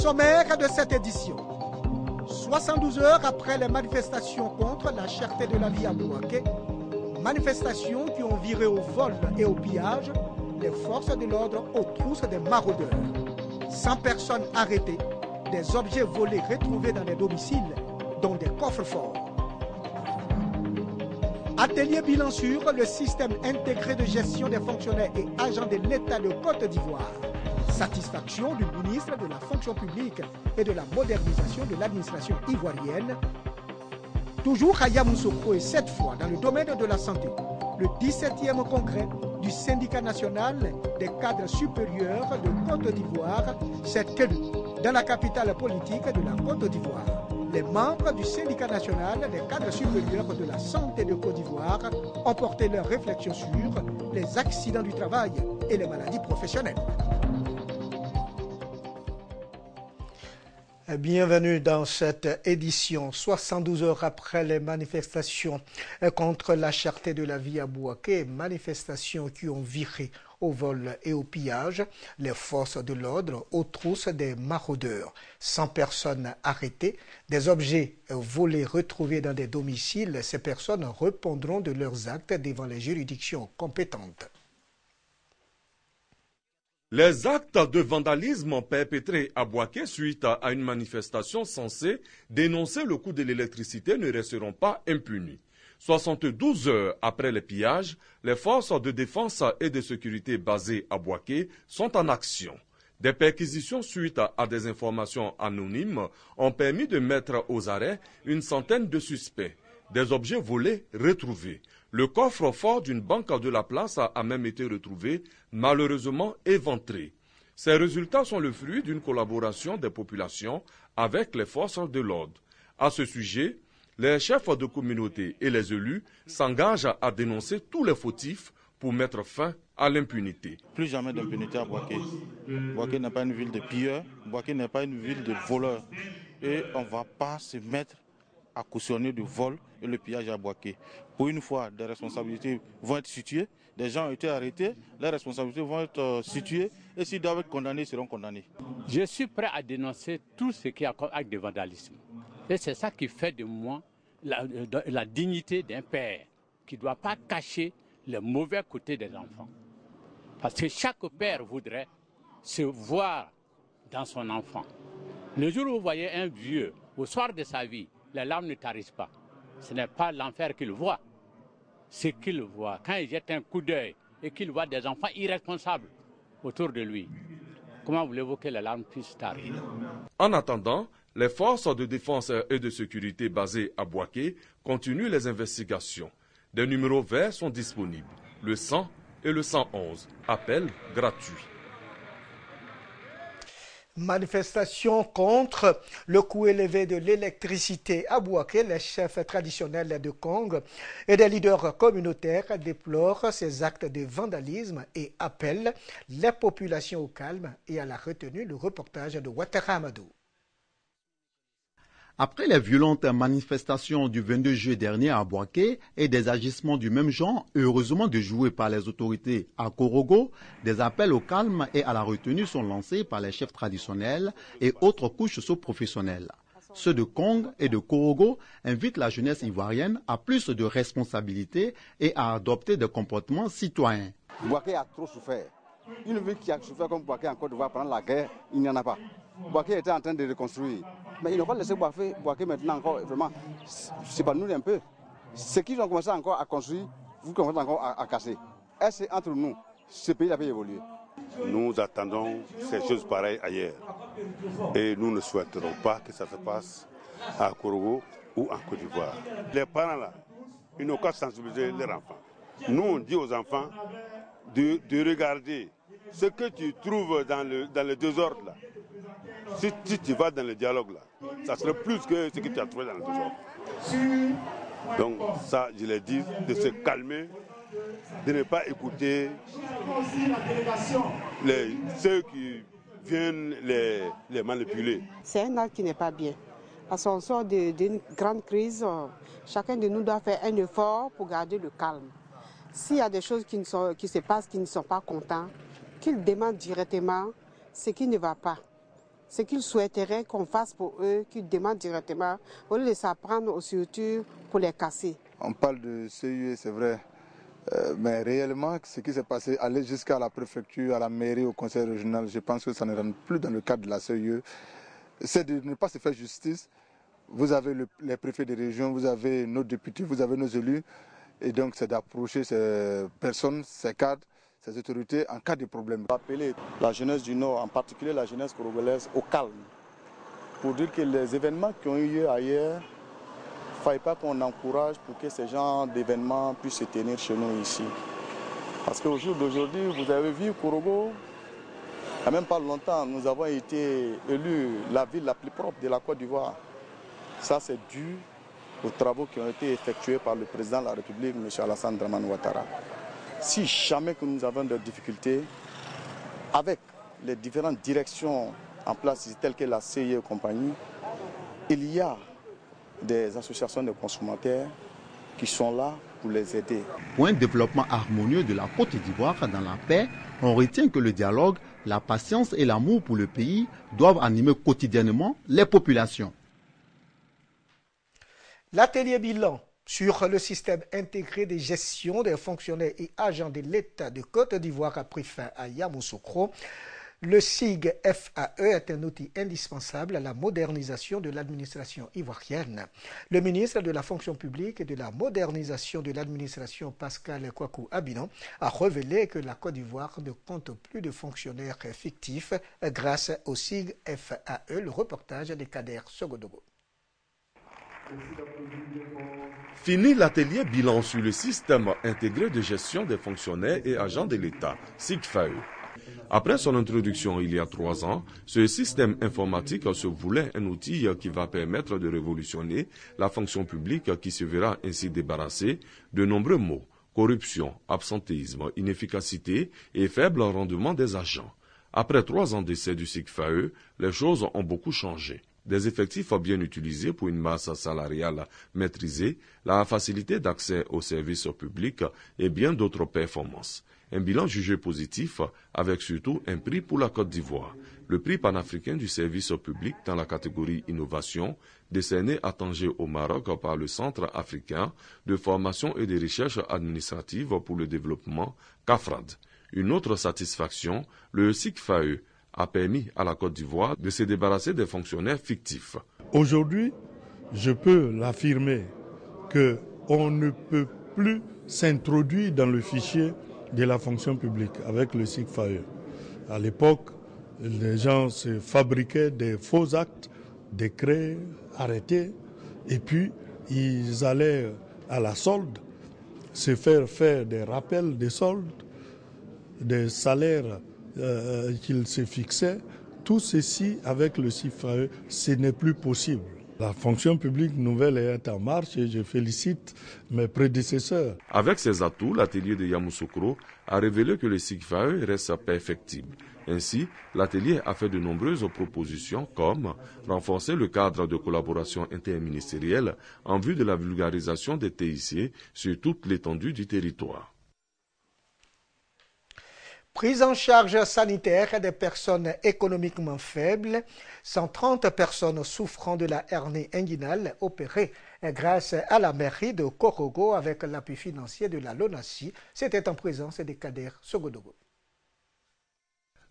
sommaire de cette édition. 72 heures après les manifestations contre la cherté de la vie à Bouaké, manifestations qui ont viré au vol et au pillage, les forces de l'ordre aux trousses des maraudeurs. 100 personnes arrêtées, des objets volés retrouvés dans les domiciles, dont des coffres-forts. Atelier bilan sur le système intégré de gestion des fonctionnaires et agents de l'État de Côte d'Ivoire. Satisfaction du ministre de la fonction publique et de la modernisation de l'administration ivoirienne. Toujours à Yamoussoukro et cette fois dans le domaine de la santé, le 17e congrès du syndicat national des cadres supérieurs de Côte d'Ivoire s'est tenu dans la capitale politique de la Côte d'Ivoire. Les membres du syndicat national des cadres supérieurs de la santé de Côte d'Ivoire ont porté leurs réflexions sur les accidents du travail et les maladies professionnelles. Bienvenue dans cette édition. 72 heures après les manifestations contre la cherté de la vie à Bouaké, manifestations qui ont viré au vol et au pillage, les forces de l'ordre aux trousses des maraudeurs. 100 personnes arrêtées, des objets volés retrouvés dans des domiciles. Ces personnes répondront de leurs actes devant les juridictions compétentes. Les actes de vandalisme perpétrés à Bouaké suite à une manifestation censée dénoncer le coût de l'électricité ne resteront pas impunis. 72 heures après les pillages, les forces de défense et de sécurité basées à Bouaké sont en action. Des perquisitions suite à des informations anonymes ont permis de mettre aux arrêts une centaine de suspects. Des objets volés retrouvés. Le coffre-fort d'une banque de la place a même été retrouvé, malheureusement éventré. Ces résultats sont le fruit d'une collaboration des populations avec les forces de l'ordre. À ce sujet, les chefs de communauté et les élus s'engagent à dénoncer tous les fautifs pour mettre fin à l'impunité. Plus jamais d'impunité à Bouaké. Bouaké n'est pas une ville de pilleurs, Bouaké n'est pas une ville de voleurs. Et on ne va pas se mettre à cautionner du vol et le pillage à Bouaké. Pour une fois, des responsabilités vont être situées, des gens ont été arrêtés, les responsabilités vont être situées et s'ils doivent être condamnés, ils seront condamnés. Je suis prêt à dénoncer tout ce qui est acte de vandalisme. Et c'est ça qui fait de moi la dignité d'un père qui ne doit pas cacher le mauvais côté des enfants. Parce que chaque père voudrait se voir dans son enfant. Le jour où vous voyez un vieux, au soir de sa vie, les larmes ne tarissent pas. Ce n'est pas l'enfer qu'il voit. Ce qu'il voit, quand il jette un coup d'œil et qu'il voit des enfants irresponsables autour de lui, comment voulez-vous que les larmes puissent tarir? En attendant, les forces de défense et de sécurité basées à Bouaké continuent les investigations. Des numéros verts sont disponibles, le 100 et le 111. Appel gratuit. Manifestation contre le coût élevé de l'électricité à Bouaké. Les chefs traditionnels de Kong et des leaders communautaires déplorent ces actes de vandalisme et appellent les populations au calme et à la retenue. Le reportage de Ouattara Amadou. Après les violentes manifestations du 22 juillet dernier à Bouaké et des agissements du même genre, heureusement déjoués par les autorités à Korogo, des appels au calme et à la retenue sont lancés par les chefs traditionnels et autres couches socio-professionnelles. Ceux de Kong et de Korogo invitent la jeunesse ivoirienne à plus de responsabilités et à adopter des comportements citoyens. Bouaké a trop souffert. Une ville qui a souffert comme Bouaké en Côte d'Ivoire pendant la guerre, il n'y en a pas. Bouaké était en train de reconstruire. Mais ils n'ont pas laissé Bouaké maintenant encore, vraiment, c'est pas nous un peu. Ce qu'ils ont commencé encore à construire, vous commencez encore à casser. Est-ce entre nous, ce pays avait évolué? Nous attendons ces choses pareilles ailleurs. Et nous ne souhaiterons pas que ça se passe à Korogo ou en Côte d'Ivoire. Les parents là, ils n'ont qu'à sensibiliser leurs enfants. Nous, on dit aux enfants de regarder ce que tu trouves dans le désordre là. Si tu vas dans le dialogue là, ça serait plus que ce que tu as trouvé dans le désordre. Donc ça, je l'ai dit, de se calmer, de ne pas écouter ceux qui viennent les manipuler. C'est un acte qui n'est pas bien. Parce qu'on sort d'une grande crise, chacun de nous doit faire un effort pour garder le calme. S'il y a des choses qui se passent, qui ne sont pas contents, qu'ils demandent directement ce qui ne va pas. ce qu'ils souhaiteraient qu'on fasse pour eux, qu'ils demandent directement, au lieu de s'apprendre aux structures pour les casser. On parle de CIE, c'est vrai, mais réellement, ce qui s'est passé, aller jusqu'à la préfecture, à la mairie, au conseil régional, je pense que ça ne rentre plus dans le cadre de la CIE. C'est de ne pas se faire justice. Vous avez les préfets des régions, vous avez nos députés, vous avez nos élus, et donc c'est d'approcher ces personnes, ces cadres, ces autorités en cas de problème. Appeler la jeunesse du Nord, en particulier la jeunesse congolaise, au calme, pour dire que les événements qui ont eu lieu ailleurs, il ne faille pas qu'on encourage pour que ces genres d'événements puissent se tenir chez nous ici. Parce qu'au jour d'aujourd'hui, vous avez vu Korogo, il n'y a même pas longtemps, nous avons été élus la ville la plus propre de la Côte d'Ivoire. Ça, c'est dû aux travaux qui ont été effectués par le président de la République, M. Alassane Dramane Ouattara. Si jamais que nous avons des difficultés, avec les différentes directions en place, telles que la CIE et compagnie, il y a des associations de consommateurs qui sont là pour les aider. Pour un développement harmonieux de la Côte d'Ivoire dans la paix, on retient que le dialogue, la patience et l'amour pour le pays doivent animer quotidiennement les populations. L'atelier bilan sur le système intégré de gestion des fonctionnaires et agents de l'État de Côte d'Ivoire a pris fin à Yamoussoukro. Le SIG FAE est un outil indispensable à la modernisation de l'administration ivoirienne. Le ministre de la fonction publique et de la modernisation de l'administration, Pascal Kwaku Abinon, a révélé que la Côte d'Ivoire ne compte plus de fonctionnaires fictifs grâce au SIG FAE. Le reportage de Kader Sogodogo. Fini l'atelier bilan sur le système intégré de gestion des fonctionnaires et agents de l'État, SIG-FAE. Après son introduction il y a 3 ans, ce système informatique se voulait un outil qui va permettre de révolutionner la fonction publique qui se verra ainsi débarrassée de nombreux maux, corruption, absentéisme, inefficacité et faible rendement des agents. Après 3 ans d'essai du SIG-FAE, les choses ont beaucoup changé. Des effectifs bien utilisés pour une masse salariale maîtrisée, la facilité d'accès aux services publics et bien d'autres performances. Un bilan jugé positif avec surtout un prix pour la Côte d'Ivoire. Le prix panafricain du service public dans la catégorie innovation, décerné à Tanger au Maroc par le Centre africain de formation et de recherche administrative pour le développement, CAFRAD. Une autre satisfaction, le SIG-FAE a permis à la Côte d'Ivoire de se débarrasser des fonctionnaires fictifs. Aujourd'hui, je peux l'affirmer qu'on ne peut plus s'introduire dans le fichier de la fonction publique avec le SIG-FAE. À l'époque, les gens se fabriquaient des faux actes, décrets, arrêtés, et puis ils allaient à la solde, se faire des rappels des soldes, des salaires qu'il se fixait. Tout ceci avec le SIG-FAE, ce n'est plus possible. La fonction publique nouvelle est en marche et je félicite mes prédécesseurs. Avec ses atouts, l'atelier de Yamoussoukro a révélé que le SIG-FAE reste perfectible. Ainsi, l'atelier a fait de nombreuses propositions comme renforcer le cadre de collaboration interministérielle en vue de la vulgarisation des TIC sur toute l'étendue du territoire. Prise en charge sanitaire des personnes économiquement faibles, 130 personnes souffrant de la hernie inguinale opérées grâce à la mairie de Korogo avec l'appui financier de la LONASI. C'était en présence de Kader Sogodogo.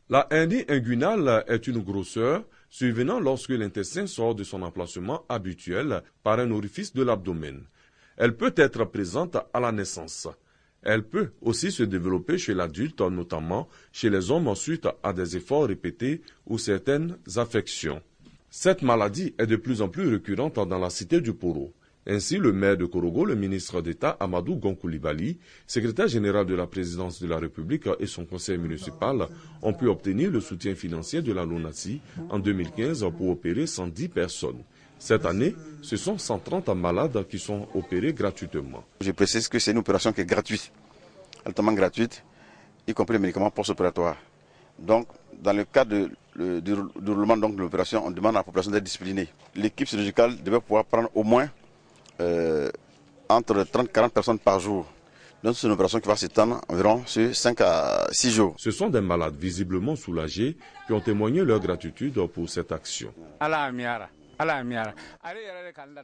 La hernie inguinale est une grosseur survenant lorsque l'intestin sort de son emplacement habituel par un orifice de l'abdomen. Elle peut être présente à la naissance. Elle peut aussi se développer chez l'adulte, notamment chez les hommes suite à des efforts répétés ou certaines affections. Cette maladie est de plus en plus récurrente dans la cité du Poro. Ainsi, le maire de Korogo, le ministre d'État Amadou Gonkoulibaly, secrétaire général de la présidence de la République et son conseil municipal ont pu obtenir le soutien financier de la LONASI en 2015 pour opérer 110 personnes. Cette année, ce sont 130 malades qui sont opérés gratuitement. Je précise que c'est une opération qui est gratuite, altament gratuite, y compris les médicaments post-opératoires. Donc, dans le cadre du roulement de l'opération, on demande à la population d'être disciplinée. L'équipe chirurgicale devait pouvoir prendre au moins entre 30 et 40 personnes par jour. Donc c'est une opération qui va s'étendre environ sur 5 à 6 jours. Ce sont des malades visiblement soulagés qui ont témoigné leur gratitude pour cette action.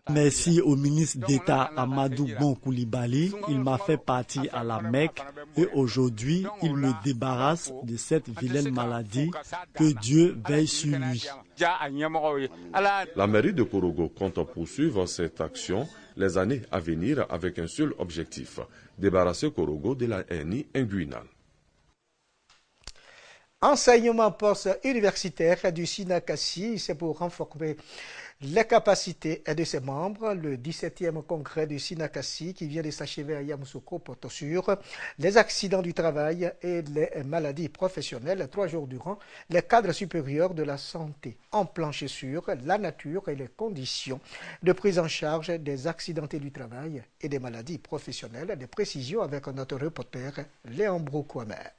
Merci au ministre d'État Amadou Bon Coulibaly. Il m'a fait partir à la Mecque et aujourd'hui, il me débarrasse de cette vilaine maladie. Que Dieu veille sur lui. La mairie de Korogo compte poursuivre cette action les années à venir avec un seul objectif, débarrasser Korogo de la hernie inguinale. Enseignement post-universitaire du SINACASI, c'est pour renforcer les capacités de ses membres. Le 17e congrès du SINACASI qui vient de s'achever à Yamoussoukro porte sur les accidents du travail et les maladies professionnelles. 3 jours durant, les cadres supérieurs de la santé ont planché sur la nature et les conditions de prise en charge des accidentés du travail et des maladies professionnelles. Des précisions avec notre reporter Léon Broucouamer.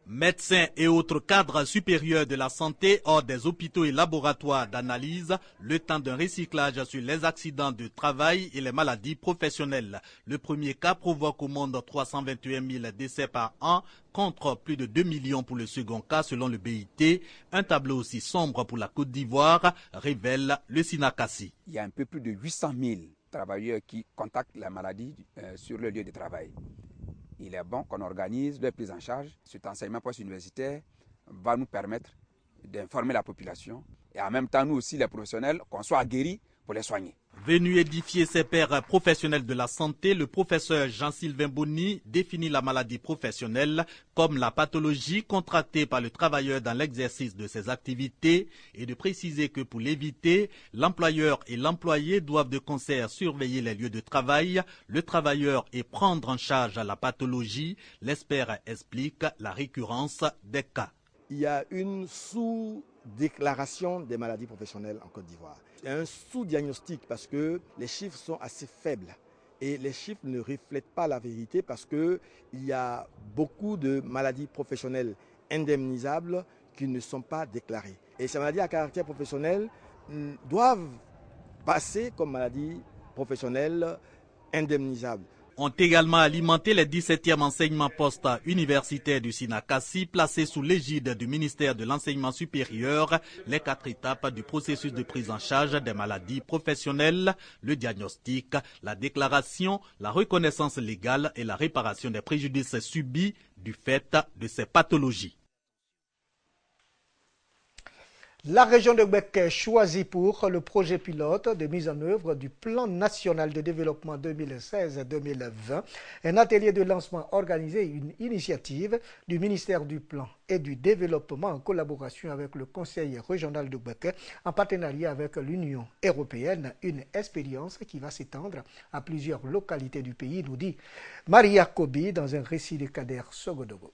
Médecins et autres cadres supérieurs de la santé hors des hôpitaux et laboratoires d'analyse, le temps d'un recyclage sur les accidents de travail et les maladies professionnelles. Le premier cas provoque au monde 321 000 décès par an, contre plus de 2 millions pour le second cas selon le BIT. Un tableau aussi sombre pour la Côte d'Ivoire, révèle le SINACASI. Il y a un peu plus de 800 000 travailleurs qui contactent la maladie sur le lieu de travail. Il est bon qu'on organise leur prise en charge. Cet enseignement post-universitaire va nous permettre d'informer la population et en même temps, nous aussi, les professionnels, qu'on soit aguerris pour les soigner. Venu édifier ses pairs professionnels de la santé, le professeur Jean-Sylvain Bonny définit la maladie professionnelle comme la pathologie contractée par le travailleur dans l'exercice de ses activités et de préciser que pour l'éviter, l'employeur et l'employé doivent de concert surveiller les lieux de travail, le travailleur et prendre en charge la pathologie. L'expert explique la récurrence des cas. Il y a une sous-déclaration des maladies professionnelles en Côte d'Ivoire. Il y a un sous-diagnostic parce que les chiffres sont assez faibles et les chiffres ne reflètent pas la vérité parce qu'il y a beaucoup de maladies professionnelles indemnisables qui ne sont pas déclarées. Et ces maladies à caractère professionnel doivent passer comme maladies professionnelles indemnisables. Ont également alimenté les 17e enseignements post-universitaires du SINACASI placés sous l'égide du ministère de l'Enseignement supérieur, les 4 étapes du processus de prise en charge des maladies professionnelles, le diagnostic, la déclaration, la reconnaissance légale et la réparation des préjudices subis du fait de ces pathologies. La région de Gbeke choisit pour le projet pilote de mise en œuvre du plan national de développement 2016-2020 un atelier de lancement organisé, une initiative du ministère du Plan et du Développement en collaboration avec le Conseil régional de Gbeke en partenariat avec l'Union européenne, une expérience qui va s'étendre à plusieurs localités du pays, nous dit Maria Kobi dans un récit de Kader Sogodogo.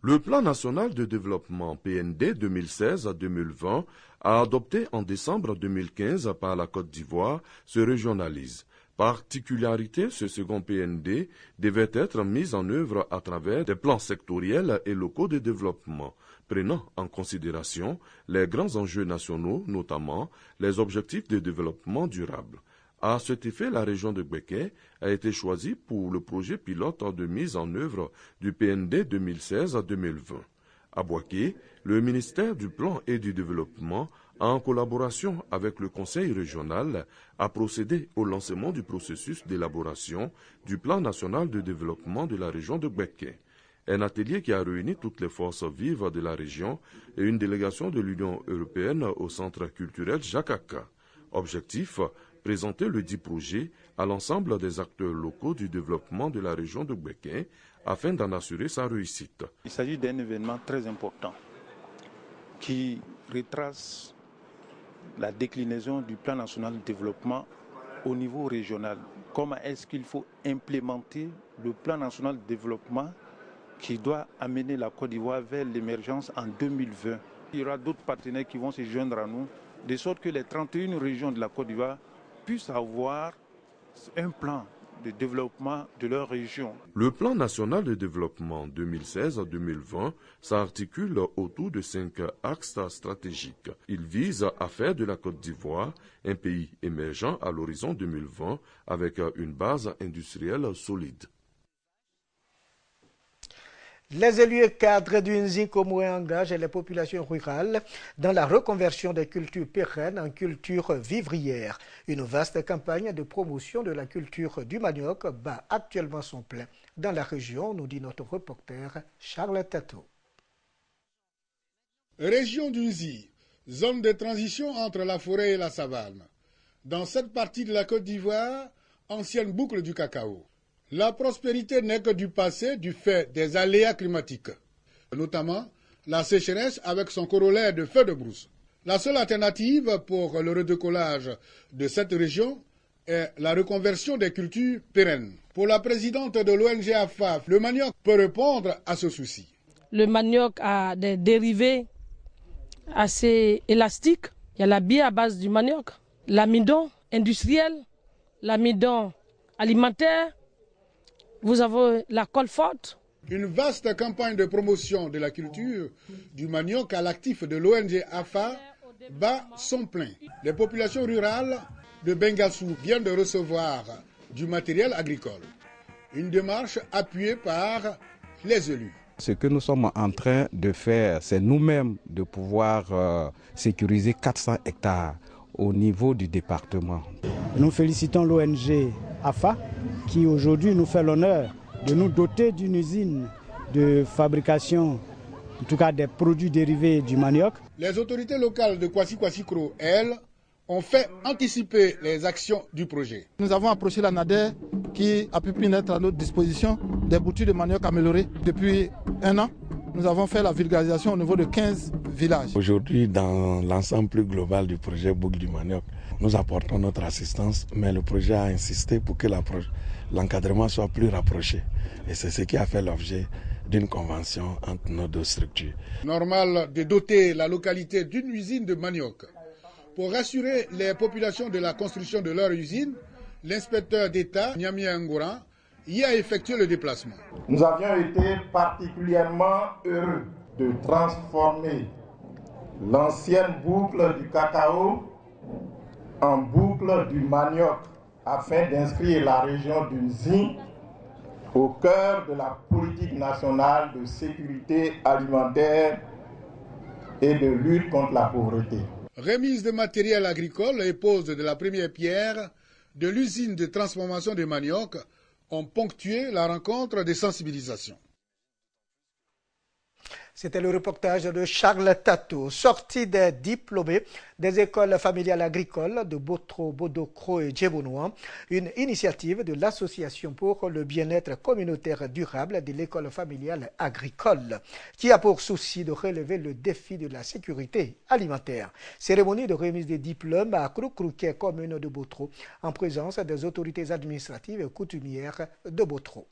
Le plan national de développement PND 2016-2020, adopté en décembre 2015 par la Côte d'Ivoire, se régionalise. Particularité, ce second PND devait être mis en œuvre à travers des plans sectoriels et locaux de développement, prenant en considération les grands enjeux nationaux, notamment les objectifs de développement durable. À cet effet, la région de Gbeke a été choisie pour le projet pilote de mise en œuvre du PND 2016-2020. À Bouaké, le ministère du Plan et du Développement, en collaboration avec le Conseil régional, a procédé au lancement du processus d'élaboration du Plan national de développement de la région de Gbeke. Un atelier qui a réuni toutes les forces vives de la région et une délégation de l'Union européenne au Centre culturel Jacques Aka. Objectif, présenter le dit projet à l'ensemble des acteurs locaux du développement de la région de Gbeke afin d'en assurer sa réussite. Il s'agit d'un événement très important qui retrace la déclinaison du plan national de développement au niveau régional. Comment est-ce qu'il faut implémenter le plan national de développement qui doit amener la Côte d'Ivoire vers l'émergence en 2020. Il y aura d'autres partenaires qui vont se joindre à nous, de sorte que les 31 régions de la Côte d'Ivoire puissent avoir un plan de développement de leur région. Le plan national de développement 2016-2020 s'articule autour de 5 axes stratégiques. Il vise à faire de la Côte d'Ivoire un pays émergent à l'horizon 2020 avec une base industrielle solide. Les élus cadres du Nzikomoé engagent les populations rurales dans la reconversion des cultures pérennes en cultures vivrières. Une vaste campagne de promotion de la culture du manioc bat actuellement son plein dans la région, nous dit notre reporter Charles Tato. Région du Nzi, zone de transition entre la forêt et la savane. Dans cette partie de la Côte d'Ivoire, ancienne boucle du cacao. La prospérité n'est que du passé du fait des aléas climatiques, notamment la sécheresse avec son corollaire de feux de brousse. La seule alternative pour le redécollage de cette région est la reconversion des cultures pérennes. Pour la présidente de l'ONG AFA, le manioc peut répondre à ce souci. Le manioc a des dérivés assez élastiques. Il y a la bille à base du manioc, l'amidon industriel, l'amidon alimentaire. Vous avez la colle forte. Une vaste campagne de promotion de la culture du manioc à l'actif de l'ONG AFA bat son plein. Les populations rurales de Bengassou viennent de recevoir du matériel agricole. Une démarche appuyée par les élus. Ce que nous sommes en train de faire, c'est nous-mêmes de pouvoir sécuriser 400 hectares au niveau du département. Nous félicitons l'ONG AFA qui aujourd'hui nous fait l'honneur de nous doter d'une usine de fabrication, en tout cas des produits dérivés du manioc. Les autorités locales de Kwasi-Kwasi-Kro, elles, ont fait anticiper les actions du projet. Nous avons approché la NADER qui a pu mettre à notre disposition des boutures de manioc améliorées. Depuis 1 an, nous avons fait la vulgarisation au niveau de 15 villages. Aujourd'hui, dans l'ensemble plus global du projet Boucle du Manioc, nous apportons notre assistance, mais le projet a insisté pour que l'encadrement soit plus rapproché. Et c'est ce qui a fait l'objet d'une convention entre nos deux structures. Normal de doter la localité d'une usine de manioc. Pour rassurer les populations de la construction de leur usine, l'inspecteur d'État, Niami Ngouran, y a effectué le déplacement. Nous avions été particulièrement heureux de transformer l'ancienne boucle du cacao en boucle du manioc afin d'inscrire la région du Nzi au cœur de la politique nationale de sécurité alimentaire et de lutte contre la pauvreté. Remise de matériel agricole et pose de la première pierre de l'usine de transformation de manioc ont ponctué la rencontre de sensibilisation. C'était le reportage de Charles Tato, sorti des diplômés des écoles familiales agricoles de Botro, Bodokro et Djebonoua, une initiative de l'Association pour le bien-être communautaire durable de l'école familiale agricole, qui a pour souci de relever le défi de la sécurité alimentaire. Cérémonie de remise des diplômes à Kroukrouké, commune de Botro, en présence des autorités administratives et coutumières de Botro.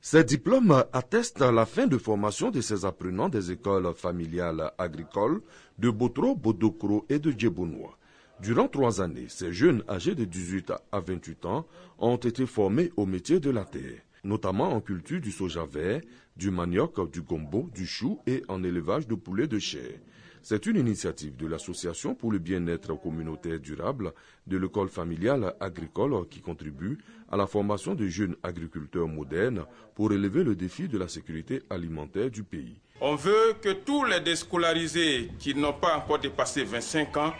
Ces diplômes attestent la fin de formation de ces apprenants des écoles familiales agricoles de Botro, Bodokro et de Djebonoua. Durant 3 années, ces jeunes âgés de 18 à 28 ans ont été formés au métier de la terre, notamment en culture du soja vert, du manioc, du gombo, du chou et en élevage de poulets de chair. C'est une initiative de l'Association pour le bien-être communautaire durable de l'école familiale agricole qui contribue à la formation de jeunes agriculteurs modernes pour relever le défi de la sécurité alimentaire du pays. On veut que tous les déscolarisés qui n'ont pas encore dépassé 25 ans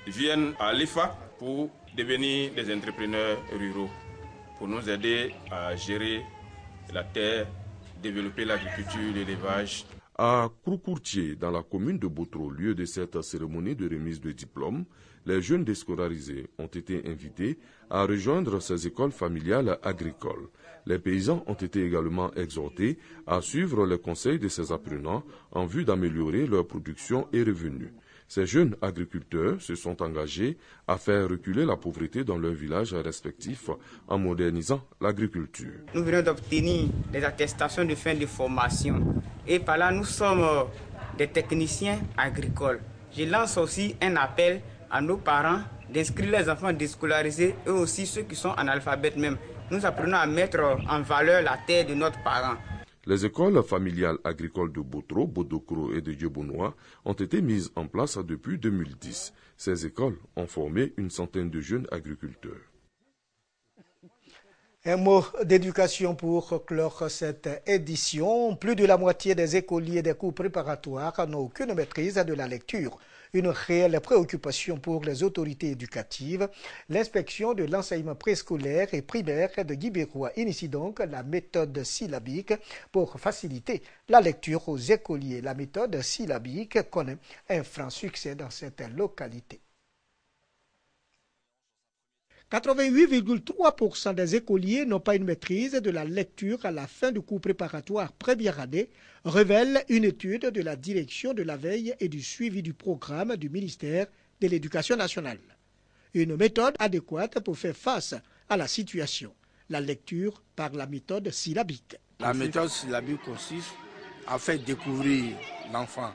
viennent à l'EFA pour devenir des entrepreneurs ruraux, pour nous aider à gérer la terre, développer l'agriculture, l'élevage. À Kroukourtier, dans la commune de Botro, lieu de cette cérémonie de remise de diplôme, les jeunes déscolarisés ont été invités à rejoindre ces écoles familiales agricoles. Les paysans ont été également exhortés à suivre les conseils de ces apprenants en vue d'améliorer leur production et revenus. Ces jeunes agriculteurs se sont engagés à faire reculer la pauvreté dans leurs villages respectifs en modernisant l'agriculture. Nous venons d'obtenir des attestations de fin de formation et par là nous sommes des techniciens agricoles. Je lance aussi un appel à nos parents d'inscrire les enfants déscolarisés et aussi ceux qui sont analphabètes même. Nous apprenons à mettre en valeur la terre de notre parent. Les écoles familiales agricoles de Botro, Bodokro et de Djebonois ont été mises en place depuis 2010. Ces écoles ont formé une centaine de jeunes agriculteurs. Un mot d'éducation pour clore cette édition. Plus de la moitié des écoliers des cours préparatoires n'ont aucune maîtrise de la lecture. Une réelle préoccupation pour les autorités éducatives. L'inspection de l'enseignement préscolaire et primaire de Guibérois initie donc la méthode syllabique pour faciliter la lecture aux écoliers. La méthode syllabique connaît un franc succès dans cette localité. 88,3% des écoliers n'ont pas une maîtrise de la lecture à la fin du cours préparatoire première année, révèle une étude de la direction de la veille et du suivi du programme du ministère de l'Éducation nationale. Une méthode adéquate pour faire face à la situation, la lecture par la méthode syllabique. La méthode syllabique consiste à faire découvrir l'enfant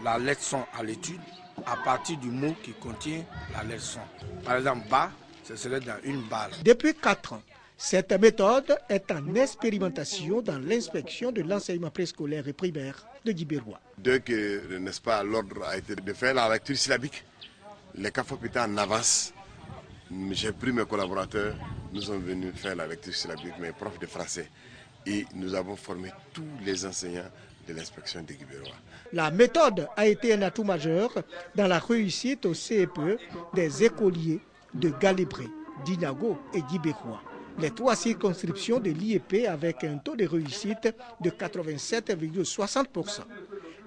la leçon à l'étude à partir du mot qui contient la leçon. Par exemple, bas, ce serait dans une balle. Depuis 4 ans, cette méthode est en expérimentation dans l'inspection de l'enseignement préscolaire et primaire de Guibérois. Dès que, n'est-ce pas, l'ordre a été de faire la lecture syllabique, les CAFOP étaient en avance. J'ai pris mes collaborateurs, nous sommes venus faire la lecture syllabique, mes profs de français. Et nous avons formé tous les enseignants de l'inspection de Guibérois. La méthode a été un atout majeur dans la réussite au CEPE des écoliers de Galibré, d'Inago et Guibérois. Les 3 circonscriptions de l'IEP avec un taux de réussite de 87,60%.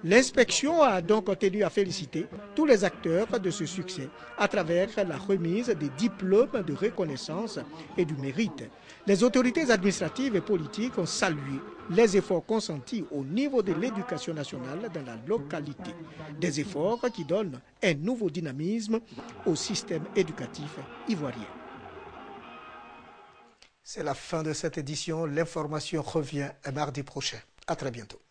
L'inspection a donc tenu à féliciter tous les acteurs de ce succès à travers la remise des diplômes de reconnaissance et du mérite. Les autorités administratives et politiques ont salué les efforts consentis au niveau de l'éducation nationale dans la localité. Des efforts qui donnent un nouveau dynamisme au système éducatif ivoirien. C'est la fin de cette édition. L'information revient mardi prochain. À très bientôt.